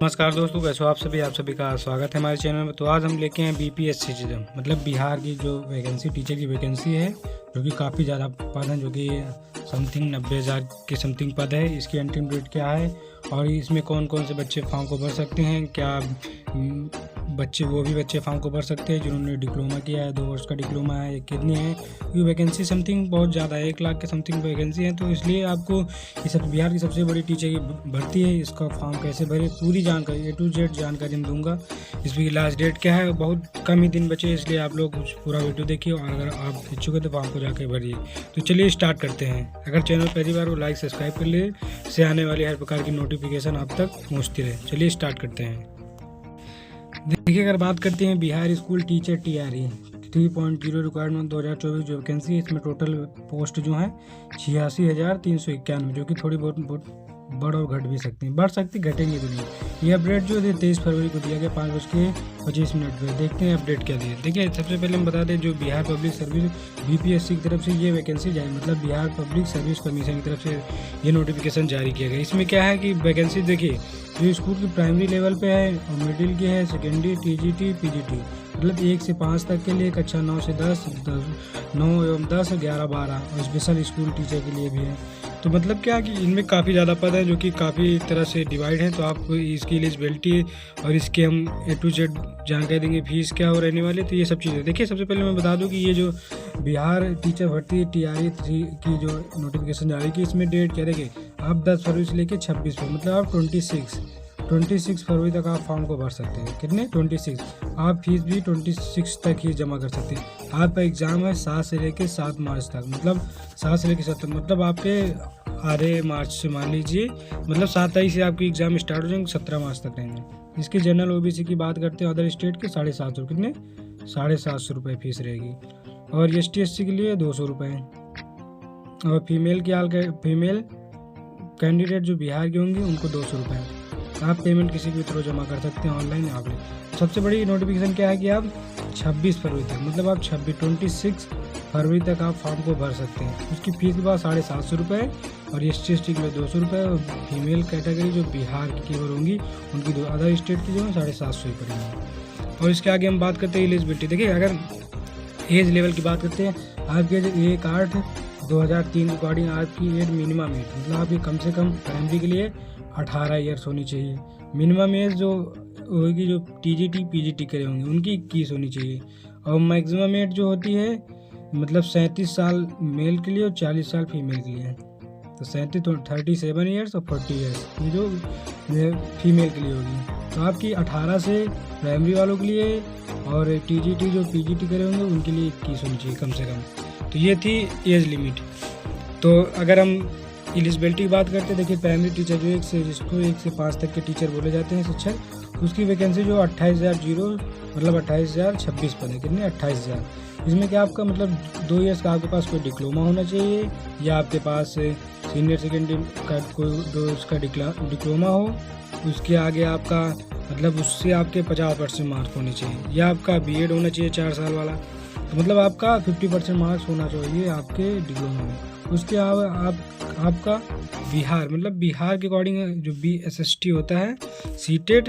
नमस्कार दोस्तों, कैसे हो आप सभी का स्वागत है हमारे चैनल में। तो आज हम लेके हैं बीपीएससी मतलब बिहार की जो वैकेंसी, टीचर की वैकेंसी है, जो कि काफ़ी ज़्यादा पद हैं, जो कि समथिंग 90,000 के समथिंग पद है। इसकी अंतिम डेट क्या है और इसमें कौन कौन से बच्चे फॉर्म को भर सकते हैं, क्या बच्चे वो भी बच्चे फॉर्म को भर सकते हैं जिन्होंने डिप्लोमा किया है, 2 वर्ष का डिप्लोमा है, कितनी है ये वैकेंसी। समथिंग बहुत ज़्यादा है, 1 लाख के समथिंग वैकेंसी है। तो इसलिए आपको इस बिहार की सबसे बड़ी टीचर की भर्ती है, इसका फॉर्म कैसे भरे पूरी जानकारी A to Z जानकारी मैं दूंगा। इसकी लास्ट डेट क्या है, बहुत कम ही दिन बचे, इसलिए आप लोग पूरा वीडियो देखिए और अगर आप इच्छुक है तो फॉर्म को जाके भरिए। तो चलिए स्टार्ट करते हैं। अगर चैनल पहली बार हो लाइक सब्सक्राइब कर ले, से आने वाली हर प्रकार की नोटिफिकेशन आप तक पहुँचती रहे। चलिए स्टार्ट करते हैं। देखिए, अगर बात करते हैं Bihar school teacher TRE 3.0 requirement 2024 जो वैकेंसी है, इसमें टोटल पोस्ट जो है 86,391, जो कि थोड़ी बहुत बढ़ और घट भी सकती हैं, बढ़ सकती घटेंगी भी नहीं। ये अपडेट जो है 23 फरवरी को दिया गया 5:25 पे। देखते हैं अपडेट क्या दिया। देखिए, सबसे पहले हम बता दें, जो बिहार पब्लिक सर्विस BPSC की तरफ से ये वैकेंसी जारी, मतलब बिहार पब्लिक सर्विस कमीशन की तरफ से ये नोटिफिकेशन जारी किया गया। इसमें क्या है कि वैकेंसी देखिए, जो स्कूल की प्राइमरी लेवल पे है और मिडिल की है, सेकेंडरी, TGT, PGT, मतलब 1 से 5 तक के लिए, कक्षा 9 से 10, 9 एवं 10, 11, 12 और स्पेशल स्कूल टीचर के लिए भी है। तो मतलब क्या कि इनमें काफ़ी ज़्यादा पद है, जो कि काफ़ी तरह से डिवाइड है। तो आपको इसकी एलिजिबिलिटी और इसके हम A to Z जानकारी देंगे, फीस क्या हो रहने वाली, तो ये सब चीज़ें। देखिए, सबसे पहले मैं बता दूं कि ये जो बिहार टीचर भर्ती TRE 3 की जो नोटिफिकेशन जारी की, इसमें डेट क्या देखिए, आप 10 फरवरी से लेकर 26 फरवरी, मतलब आप 26 फरवरी तक आप फॉर्म को भर सकते हैं। कितने? 26। आप फीस भी 26 तक ही जमा कर सकते हैं। आपका एग्ज़ाम है 7 से लेकर 7 मार्च तक, मतलब 7 से लेकर 7 तक, मतलब आपके आधे मार्च से मान लीजिए, मतलब 7 तारीख से आपकी एग्ज़ाम स्टार्ट हो जाएंगे, 17 मार्च तक रहेंगे। इसकी जनरल OBC की बात करते हैं, अदर स्टेट के 750, कितने? 750 रुपये फीस रहेगी। और ST SC के लिए 200 रुपये। और फीमेल कैंडिडेट जो बिहार के होंगे उनको 200 रुपये। आप पेमेंट किसी भी थ्रू जमा कर सकते हैं, ऑनलाइन या ऑफलाइन। सबसे बड़ी नोटिफिकेशन क्या है कि आप 26 फरवरी तक, मतलब आप 26 फरवरी तक आप फॉर्म को भर सकते हैं। उसकी फीस के बाद 750 रुपये और ST ST के लिए 200 रुपये। और फीमेल कैटेगरी जो बिहार की केवल होंगी उनकी अदर स्टेट की जो है 750 ही पड़ेंगी। और इसके आगे हम बात करते हैं एलिजिबिलिटी। देखिए, अगर एज लेवल की बात करते हैं, आपकी एज 1/8/2003 के अकॉर्डिंग आपकी एज मिनिमम एज, मतलब आपकी कम से कम प्राइमरी के लिए 18 ईयर्स होनी चाहिए। मिनिमम एज जो होगी, जो TGT PGT करे होंगे उनकी 21 होनी चाहिए। और मैक्सिमम एज जो होती है, मतलब 37 साल मेल के लिए और 40 साल फीमेल के लिए। तो 37 ईयर्स और 40 ईयर्स ये जो फीमेल के लिए होगी। तो आपकी 18 से प्राइमरी वालों के लिए और TGT जो PGT करे होंगे उनके लिए 21 होनी चाहिए कम से कम। तो ये थी एज लिमिट। तो अगर हम एलिजिबिलिटी की बात करते हैं, देखिए, प्राइमरी टीचर जो जिसको 1 से 5 तक के टीचर बोले जाते हैं, शिक्षक, उसकी वैकेंसी जो 28,000 मतलब 28,026 पद है। कितने? 28,000। इसमें क्या आपका मतलब 2 ईयर्स का आपके पास कोई डिप्लोमा होना चाहिए, या आपके पास सीनियर सेकेंडरी का कोई 2 ईयर्स का डिप्लोमा हो। उसके आगे आपका मतलब उससे आपके 50% मार्क्स होने चाहिए, या आपका BEd होना चाहिए 4 साल वाला। तो मतलब आपका 50% मार्क्स होना चाहिए आपके डिप्लोमा में। उसके आपका बिहार, मतलब बिहार के अकॉर्डिंग जो BSST होता है, सीटेट,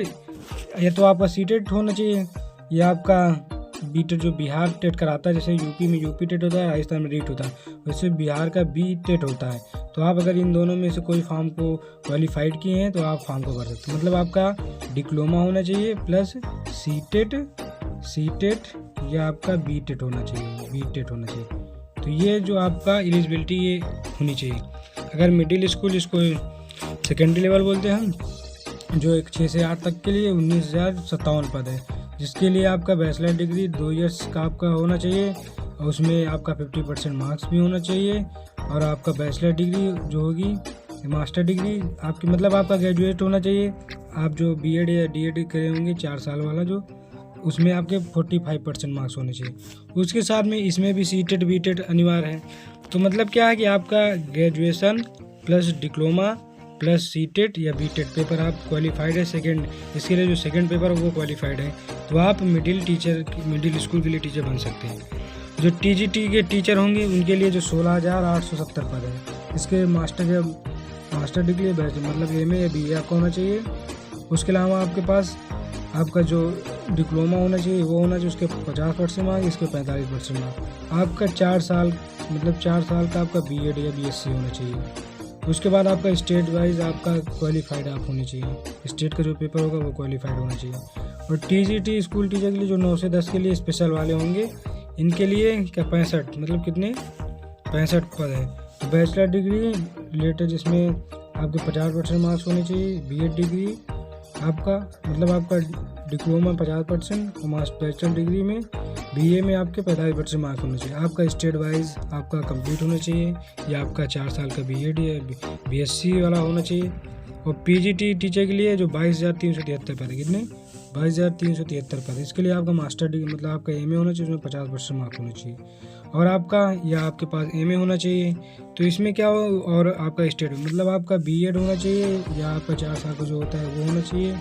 या तो आपका सीटेट होना चाहिए, या आपका BTET जो बिहार टेट कराता है। जैसे यूपी में यूपी टेट होता है, राजस्थान में रीट होता है, वैसे बिहार का BTET होता है। तो आप अगर इन दोनों में से कोई फॉर्म को क्वालिफाइड किए हैं तो आप फॉर्म को भर सकते हैं। मतलब आपका डिप्लोमा होना चाहिए प्लस सीटेट या आपका BTET होना चाहिए। तो ये जो आपका एलिजिबिलिटी ये होनी चाहिए। अगर मिडिल स्कूल, इसको सेकेंडरी लेवल बोलते हैं हम, जो 6 से 8 तक के लिए 19,057 पद है, जिसके लिए आपका बैचलर डिग्री 2 ईयर्स का आपका होना चाहिए, और उसमें आपका 50% मार्क्स भी होना चाहिए। और आपका बैचलर डिग्री जो होगी, मास्टर डिग्री आपकी, मतलब आपका ग्रेजुएट होना चाहिए। आप जो BEd या DEd करे होंगे 4 साल वाला, जो उसमें आपके 45% मार्क्स होने चाहिए। उसके साथ में इसमें भी सीटेट BTET अनिवार्य है। तो मतलब क्या है कि आपका graduation plus diploma plus CTET या BTET पेपर आप क्वालिफाइड है। सेकंड, इसके लिए जो सेकंड पेपर है वो क्वालिफाइड है, तो आप मिडिल स्कूल के लिए टीचर बन सकते हैं। जो TGT के टीचर होंगे उनके लिए जो 16,870 पद है। इसके मास्टर डिग्री मतलब MA या BA आपको होना चाहिए। उसके अलावा आपके पास आपका जो डिप्लोमा होना चाहिए वो होना चाहिए, उसके 50% मार्क्स, इसके 45% मार्क्स। आपका 4 साल मतलब 4 साल का आपका बीएड या बीएससी होना चाहिए। उसके बाद आपका स्टेट वाइज आपका क्वालिफाइड आप होने चाहिए, स्टेट का जो पेपर होगा वो क्वालिफाइड होना चाहिए। और टीजीटी स्कूल टीचर के लिए जो 9 से 10 के लिए स्पेशल वाले होंगे, इनके लिए क्या 65 मतलब कितने 65 पद हैं। तो बैचलर डिग्री रिलेटेड जिसमें आपके 50% मार्क्स होने चाहिए, बीएड डिग्री आपका मतलब आपका डिप्लोमा 50% और मास्टर बैचलर डिग्री में बीए में आपके 45% मार्क्स होने चाहिए। आपका स्टेट वाइज आपका कंप्लीट होना चाहिए या आपका 4 साल का बीएड या बीएससी वाला होना चाहिए। और पीजीटी टीचर के लिए जो 22,373 पद है, कितने 22,373 पद, इसके लिए आपका मास्टर डिग्री मतलब आपका एमए होना चाहिए, उसमें 50% मार्क्स होना चाहिए। और आपका या आपके पास एमए होना चाहिए। तो इसमें क्या हो, और आपका स्टेट मतलब आपका बीएड होना चाहिए या आपका 4 साल का जो होता है वो होना चाहिए।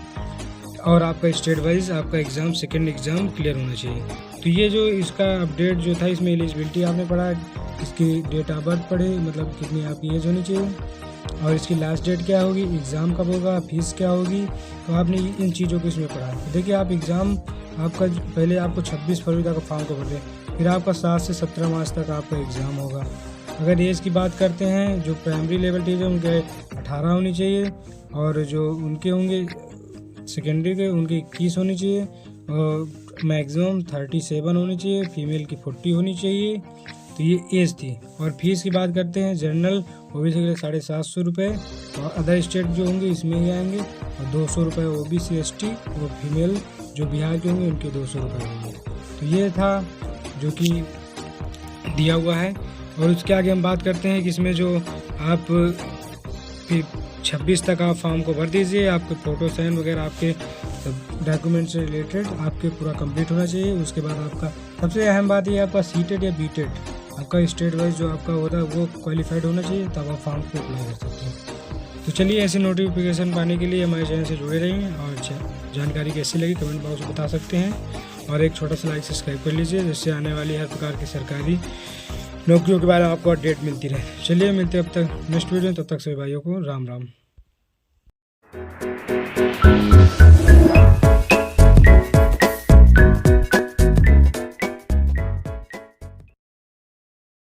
और आपका स्टेट वाइज आपका एग्ज़ाम सेकेंड एग्ज़ाम क्लियर होना चाहिए। तो ये जो इसका अपडेट जो था, इसमें एलिजिबिलिटी आपने पढ़ा, इसकी डेट ऑफ बर्थ पढ़े मतलब कितनी आपकी एज होनी चाहिए, और इसकी लास्ट डेट क्या होगी, एग्ज़ाम कब होगा, फीस क्या होगी। तो आपने इन चीज़ों को इसमें पढ़ा। देखिए आप एग्ज़ाम आपका पहले आपको 26 फरवरी तक फॉर्म को भरते हैं, फिर आपका 7 से 17 मार्च तक आपका एग्ज़ाम होगा। अगर एज की बात करते हैं, जो प्राइमरी लेवल टीचर उनके 18 होनी चाहिए, और जो उनके होंगे सेकेंडरी के उनकी 21 होनी चाहिए, और मैक्सिमम 37 होनी चाहिए, फीमेल की 40 होनी चाहिए। तो ये एज थी। और फीस की बात करते हैं, जनरल ओबीसी के लिए 750 रुपये, और अदर स्टेट जो होंगे इसमें ही आएंगे, और 200 रुपये ओबीसी एसटी, और फीमेल जो बिहार के होंगे उनके 200 रुपये होंगे। तो ये था जो कि दिया हुआ है। और उसके आगे हम बात करते हैं कि इसमें जो आप फिर 26 तक आप फॉर्म को भर दीजिए, आपके फ़ोटो साइन वगैरह आपके डॉक्यूमेंट से रिलेटेड आपके पूरा कंप्लीट होना चाहिए। उसके बाद आपका सबसे अहम बात ये आपका सीटेड या बीटेड आपका स्टेट वाइज जो आपका होता है वो क्वालिफाइड होना चाहिए, तब आप फॉर्म को अप्लाई कर सकते हैं। तो चलिए ऐसे नोटिफिकेशन पाने के लिए हमारे चैनल से जुड़े रहिए, और जानकारी कैसी लगी कमेंट बॉक्स में बता सकते हैं, और एक छोटा सा लाइक सब्सक्राइब कर लीजिए, जिससे आने वाली हर प्रकार की सरकारी नौकरियों के बारे में आपको अपडेट मिलती रहे। चलिए मिलते हैं अब तक नेक्स्ट वीडियो, तब तक सभी भाइयों को राम राम।